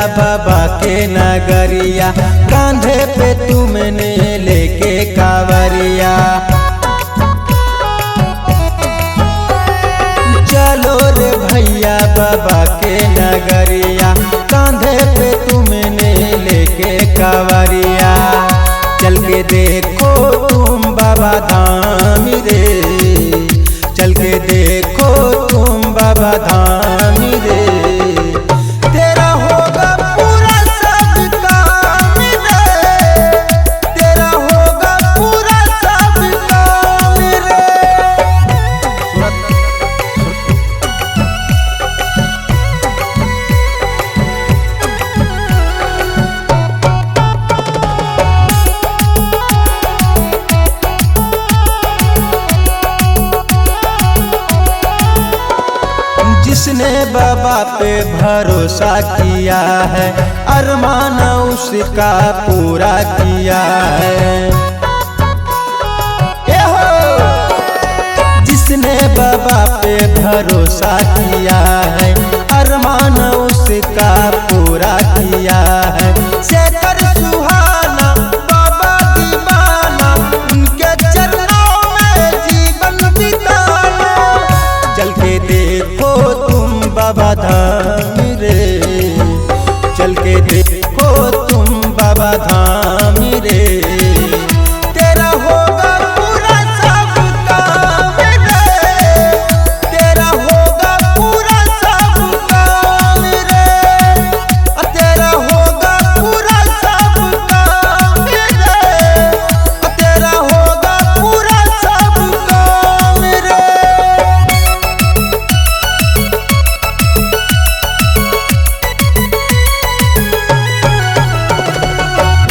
बाबा के नगरिया, कांधे पे तुमने लेके कावरिया। चलो रे भैया बाबा के नगरिया, कांधे पे तुमने लेके कावरिया। चल के देखो तुम बाबा धाम रे, चल के देखो तुम बाबा धाम रे। तेरा होगा पूरा सब काम रे, तेरा होगा पूरा सब काम रे। जिसने बाबा पे भरोसा किया है, अरमान उसका पूरा किया है। जिसने बाबा पे भरोसा किया है, अरमान उसका पूरा किया है। शेखर सुहाना बाबा दीवाना, उनके चरणों में जीवन बिताना। चल के देखो तुम बाबा धाम रे, चल के देखो तुम बाबा धाम रे। तेरा होगा पूरा सब काम रे, तेरा होगा पूरा सब काम रे, तेरा होगा पूरा सब काम रे, तेरा होगा पूरा सब काम रे।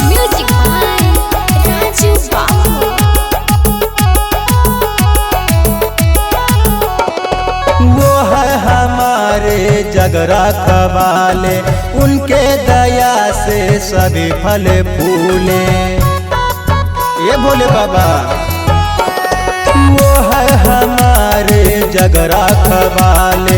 Music by Raju Babu. वो है हमारे जगरा कवाले, उनके दया से सभी फल फूले। ये बोले बाबा, वो है हमारे जगरा कवाले,